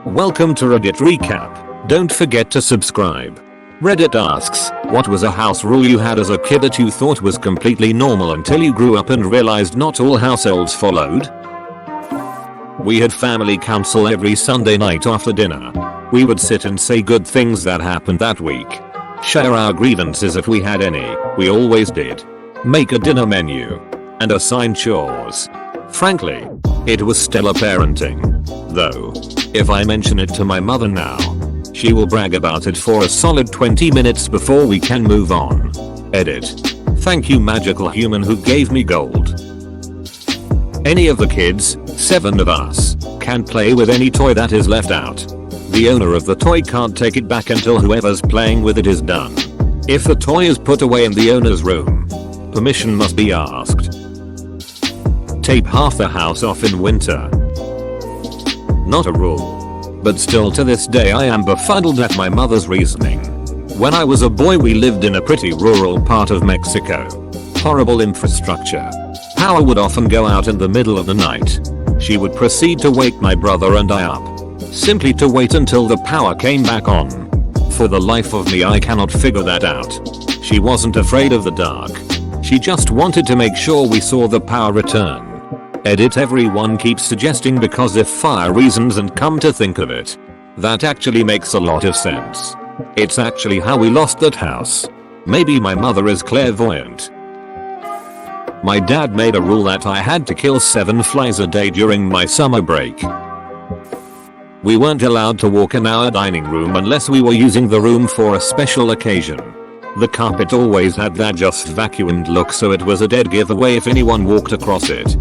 Welcome to Reddit Recap. Don't forget to subscribe. Reddit asks, what was a house rule you had as a kid that you thought was completely normal until you grew up and realized not all households followed? We had family council every Sunday night after dinner. We would sit and say good things that happened that week. Share our grievances if we had any, we always did. Make a dinner menu. And assign chores. Frankly, it was stellar parenting. Though, if I mention it to my mother now, she will brag about it for a solid 20 minutes before we can move on. Edit. Thank you magical human who gave me gold. Any of the kids, 7 of us, can play with any toy that is left out. The owner of the toy can't take it back until whoever's playing with it is done. If the toy is put away in the owner's room, permission must be asked. Tape half the house off in winter. Not a rule. But still to this day I am befuddled at my mother's reasoning. When I was a boy we lived in a pretty rural part of Mexico. Horrible infrastructure. Power would often go out in the middle of the night. She would proceed to wake my brother and I up. Simply to wait until the power came back on. For the life of me I cannot figure that out. She wasn't afraid of the dark. She just wanted to make sure we saw the power return. Edit everyone keeps suggesting because if fire reasons and come to think of it, that actually makes a lot of sense. It's actually how we lost that house. Maybe my mother is clairvoyant. My dad made a rule that I had to kill 7 flies a day during my summer break. We weren't allowed to walk in our dining room unless we were using the room for a special occasion. The carpet always had that just vacuumed look, so it was a dead giveaway if anyone walked across it.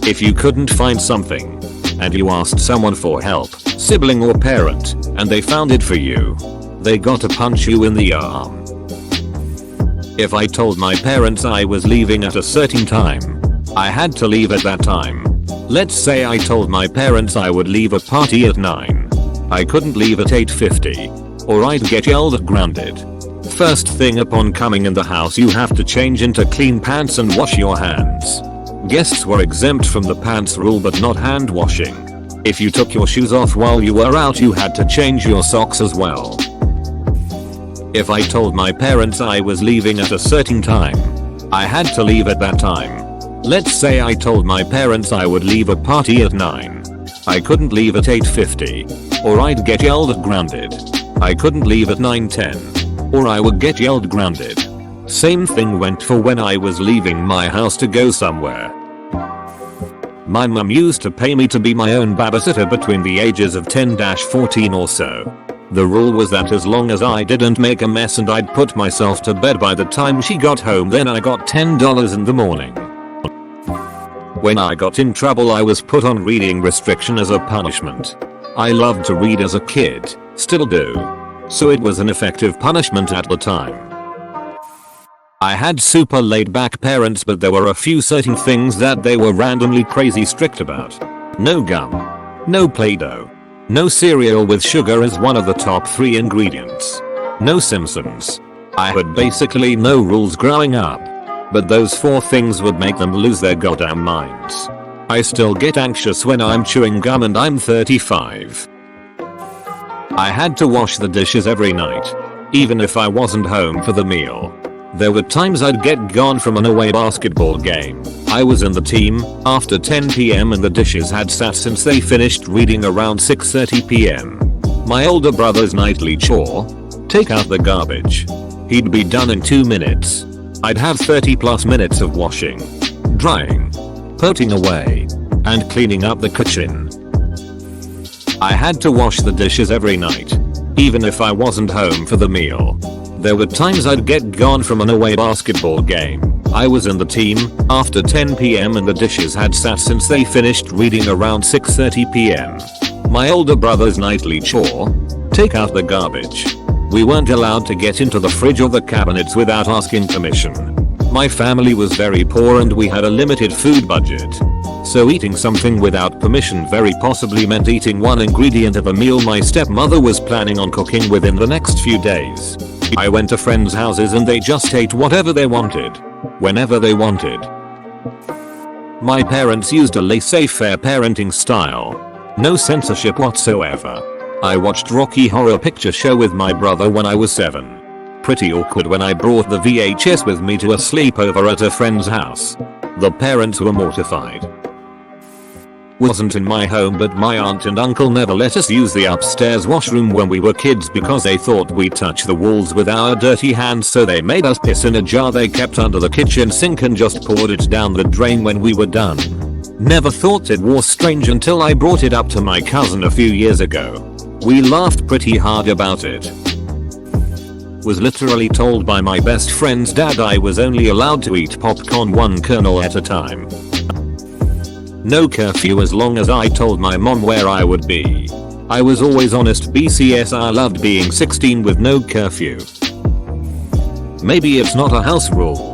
If you couldn't find something, and you asked someone for help, sibling or parent, and they found it for you, they got to punch you in the arm. If I told my parents I was leaving at a certain time, I had to leave at that time. Let's say I told my parents I would leave a party at 9. I couldn't leave at 8:50, or I'd get yelled at grounded. First thing upon coming in the house you have to change into clean pants and wash your hands. Guests were exempt from the pants rule but not hand washing. If you took your shoes off while you were out you had to change your socks as well. If I told my parents I was leaving at a certain time, I had to leave at that time. Let's say I told my parents I would leave a party at 9. I couldn't leave at 8:50, or I'd get yelled at grounded. I couldn't leave at 9:10, or I would get yelled grounded. Same thing went for when I was leaving my house to go somewhere. My mum used to pay me to be my own babysitter between the ages of 10-14 or so. The rule was that as long as I didn't make a mess and I'd put myself to bed by the time she got home, then I got $10 in the morning. When I got in trouble I was put on reading restriction as a punishment. I loved to read as a kid, still do. So it was an effective punishment at the time. I had super laid back parents, but there were a few certain things that they were randomly crazy strict about. No gum. No Play-Doh. No cereal with sugar as one of the top 3 ingredients. No Simpsons. I had basically no rules growing up. But those 4 things would make them lose their goddamn minds. I still get anxious when I'm chewing gum and I'm 35. I had to wash the dishes every night, even if I wasn't home for the meal. There were times I'd get gone from an away basketball game. I was in the team after 10 PM and the dishes had sat since they finished reading around 6:30 PM. My older brother's nightly chore? Take out the garbage. He'd be done in 2 minutes. I'd have 30+ minutes of washing, drying, putting away, and cleaning up the kitchen. I had to wash the dishes every night, even if I wasn't home for the meal. There were times I'd get gone from an away basketball game. I was in the team after 10 PM and the dishes had sat since they finished reading around 6:30 PM. My older brother's nightly chore? Take out the garbage. We weren't allowed to get into the fridge or the cabinets without asking permission. My family was very poor and we had a limited food budget. So eating something without permission very possibly meant eating one ingredient of a meal my stepmother was planning on cooking within the next few days. I went to friends' houses and they just ate whatever they wanted, whenever they wanted. My parents used a laissez-faire parenting style. No censorship whatsoever. I watched Rocky Horror Picture Show with my brother when I was 7. Pretty awkward when I brought the VHS with me to a sleepover at a friend's house. The parents were mortified. Wasn't in my home, but my aunt and uncle never let us use the upstairs washroom when we were kids because they thought we'd touch the walls with our dirty hands, so they made us piss in a jar they kept under the kitchen sink and just poured it down the drain when we were done. Never thought it was strange until I brought it up to my cousin a few years ago. We laughed pretty hard about it. Was literally told by my best friend's dad I was only allowed to eat popcorn one kernel at a time. No curfew as long as I told my mom where I would be. I was always honest. BCS, I loved being 16 with no curfew. Maybe it's not a house rule,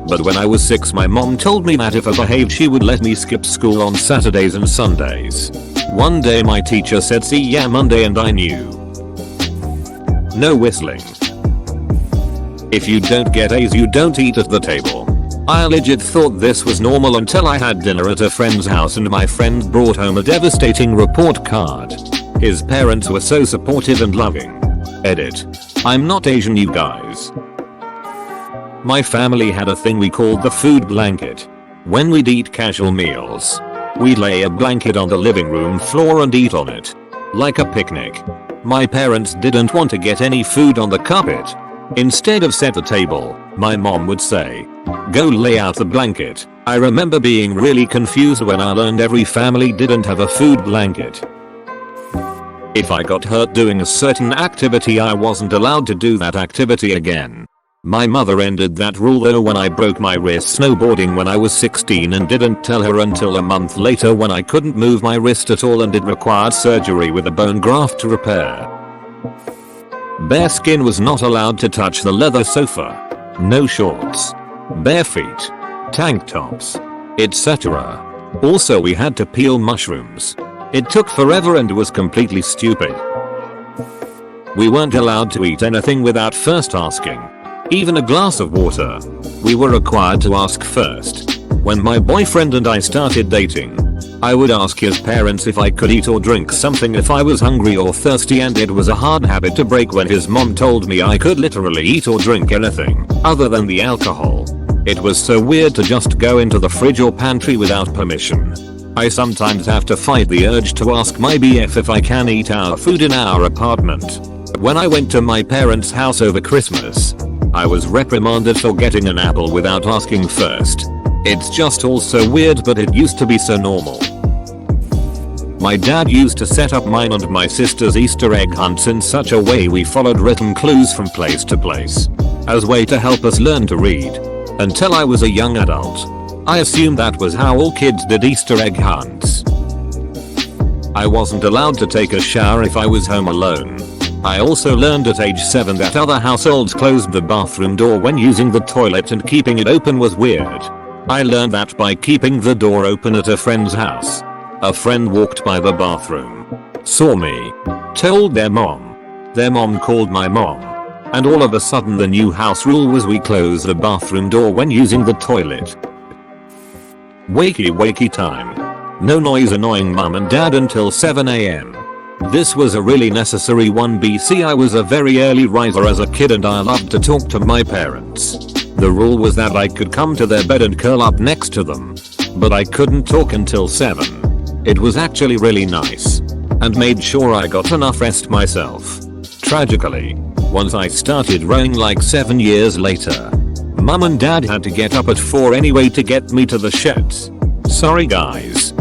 but when I was 6 my mom told me that if I behaved she would let me skip school on Saturdays and Sundays. One day my teacher said see ya Monday and I knew. No whistling. If you don't get A's you don't eat at the table. I legit thought this was normal until I had dinner at a friend's house and my friend brought home a devastating report card. His parents were so supportive and loving. Edit. I'm not Asian, you guys. My family had a thing we called the food blanket. When we'd eat casual meals, we'd lay a blanket on the living room floor and eat on it. Like a picnic. My parents didn't want to get any food on the carpet. Instead of set the table, my mom would say, "Go lay out the blanket." I remember being really confused when I learned every family didn't have a food blanket. If I got hurt doing a certain activity I wasn't allowed to do that activity again. My mother ended that rule though when I broke my wrist snowboarding when I was 16 and didn't tell her until a month later when I couldn't move my wrist at all and it required surgery with a bone graft to repair. Bare skin was not allowed to touch the leather sofa. No shorts. Bare feet. Tank tops. Etc. Also we had to peel mushrooms. It took forever and was completely stupid. We weren't allowed to eat anything without first asking. Even a glass of water. We were required to ask first. When my boyfriend and I started dating, I would ask his parents if I could eat or drink something if I was hungry or thirsty, and it was a hard habit to break when his mom told me I could literally eat or drink anything other than the alcohol. It was so weird to just go into the fridge or pantry without permission. I sometimes have to fight the urge to ask my BF if I can eat our food in our apartment. When I went to my parents' house over Christmas, I was reprimanded for getting an apple without asking first. It's just all so weird, but it used to be so normal. My dad used to set up mine and my sister's Easter egg hunts in such a way we followed written clues from place to place, as a way to help us learn to read. Until I was a young adult, I assumed that was how all kids did Easter egg hunts. I wasn't allowed to take a shower if I was home alone. I also learned at age 7 that other households closed the bathroom door when using the toilet and keeping it open was weird. I learned that by keeping the door open at a friend's house. A friend walked by the bathroom, saw me, told their mom. Their mom called my mom. And all of a sudden the new house rule was we close the bathroom door when using the toilet. Wakey time. No noise annoying mum and dad until 7 AM. This was a really necessary one. BC I was a very early riser as a kid and I loved to talk to my parents. The rule was that I could come to their bed and curl up next to them. But I couldn't talk until 7. It was actually really nice. And made sure I got enough rest myself. Tragically, once I started rowing like 7 years later, mum and dad had to get up at 4 anyway to get me to the sheds. Sorry guys.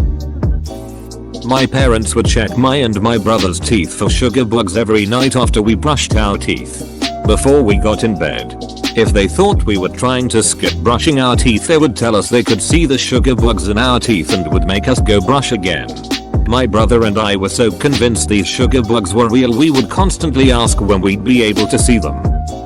My parents would check my and my brother's teeth for sugar bugs every night after we brushed our teeth. Before we got in bed. If they thought we were trying to skip brushing our teeth, they would tell us they could see the sugar bugs in our teeth and would make us go brush again. My brother and I were so convinced these sugar bugs were real we would constantly ask when we'd be able to see them.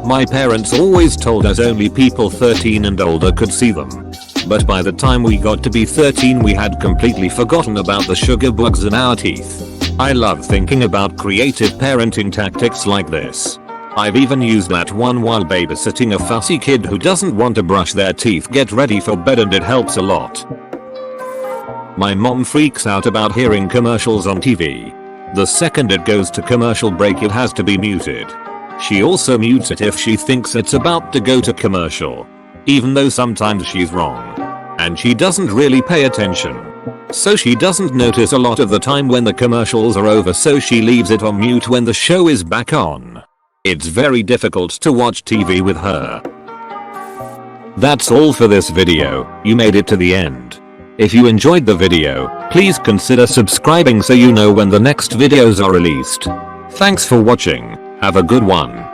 My parents always told us only people 13 and older could see them. But by the time we got to be 13 we had completely forgotten about the sugar bugs in our teeth. I love thinking about creative parenting tactics like this. I've even used that one while babysitting a fussy kid who doesn't want to brush their teeth. Get ready for bed and it helps a lot. My mom freaks out about hearing commercials on TV. The second it goes to commercial break it has to be muted. She also mutes it if she thinks it's about to go to commercial. Even though sometimes she's wrong. And she doesn't really pay attention. So she doesn't notice a lot of the time when the commercials are over, so she leaves it on mute when the show is back on. It's very difficult to watch TV with her. That's all for this video. You made it to the end. If you enjoyed the video, please consider subscribing so you know when the next videos are released. Thanks for watching. Have a good one.